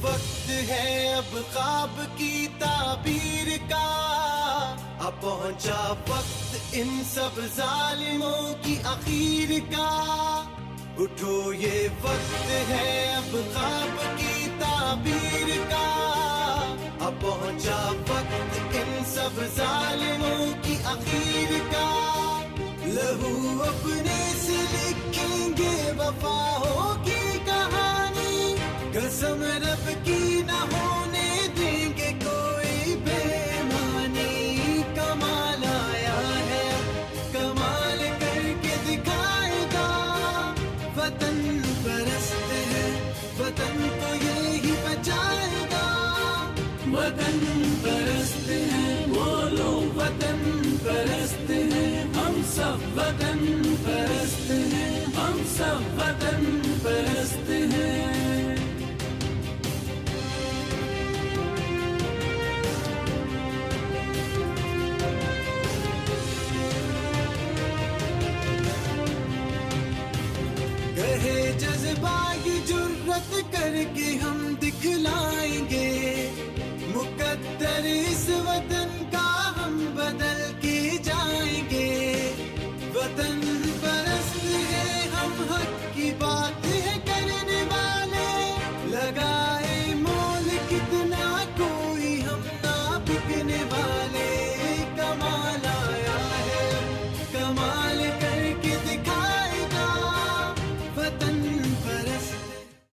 وقت ہے اب خواب کی تعبیر کا، اب پہنچا وقت ان سب ظالموں کی اخیر کا. اٹھو یہ وقت ہے اب خواب کی تعبیر کا، اب پہنچا وقت ان سب ظالموں کی اخیر کا. لہو اپنے سے لکھیں گے وفا ہوگی کہانی، قسم رب کی نہ ہونے دیں گے کوئی بےمانی. کمال آیا ہے کمال کر کے دکھائے گا، وطن پرست ہے وطن کو یہی بچائے گا. وطن پرست ہیں وہ لوگ، وطن پرست ہیں ہم سب، وطن پرست ہیں ہم سب، وطن پرست ہیں. کہے جذبہ کی جرت کر کے ہم دکھلائیں گے،